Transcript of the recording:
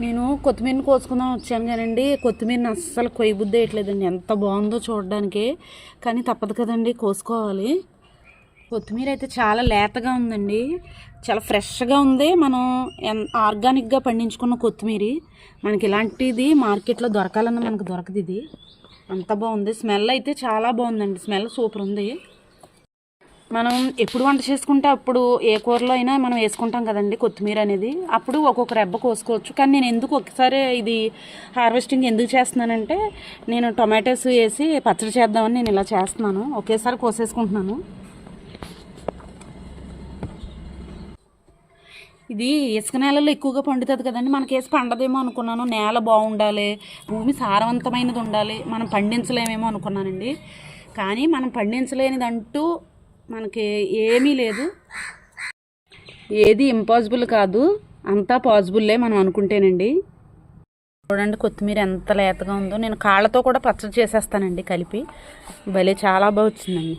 నేను కొత్తిమీరని కోసుకుందాం వచ్చాను కానండి, కొత్తిమీరని అస్సలు కొయ్యబుద్ధి వేయట్లేదండి. ఎంత బాగుందో చూడడానికి, కానీ తప్పదు కదండి, కోసుకోవాలి. కొత్తిమీర అయితే చాలా లేతగా ఉందండి, చాలా ఫ్రెష్గా ఉంది. మనం ఆర్గానిక్గా పండించుకున్న కొత్తిమీర మనకి ఇలాంటిది మార్కెట్లో దొరకాలన్నా మనకు దొరకదు. ఇది అంత బాగుంది. స్మెల్ అయితే చాలా బాగుందండి, స్మెల్ సూపర్ ఉంది. మనం ఎప్పుడు వంట చేసుకుంటే అప్పుడు ఏ కూరలో అయినా మనం వేసుకుంటాం కదండి కొత్తిమీర అనేది. అప్పుడు ఒక్కొక్క రెబ్బ కోసుకోవచ్చు. కానీ నేను ఎందుకు ఒకసారి ఇది హార్వెస్టింగ్ ఎందుకు చేస్తున్నానంటే, నేను టొమాటోస్ వేసి పచ్చడి చేద్దామని నేను ఇలా చేస్తున్నాను. ఒకేసారి కోసేసుకుంటున్నాను. ఇది ఇసుక నేలలో ఎక్కువగా పండుతుంది కదండి, మనకేసి పండదేమో అనుకున్నాను. నేల బాగుండాలి, భూమి సారవంతమైనది ఉండాలి, మనం పండించలేమేమో అనుకున్నానండి. కానీ మనం పండించలేనిదంటూ మనకి ఏమీ లేదు. ఏది ఇంపాసిబుల్ కాదు, అంతా పాసిబుల్లే మనం అనుకుంటేనండి. చూడండి కొత్తిమీర ఎంత లేతగా ఉందో. నేను కాళ్ళతో కూడా పచ్చడి చేసేస్తానండి కలిపి. భలే చాలా బాగా వచ్చిందండి.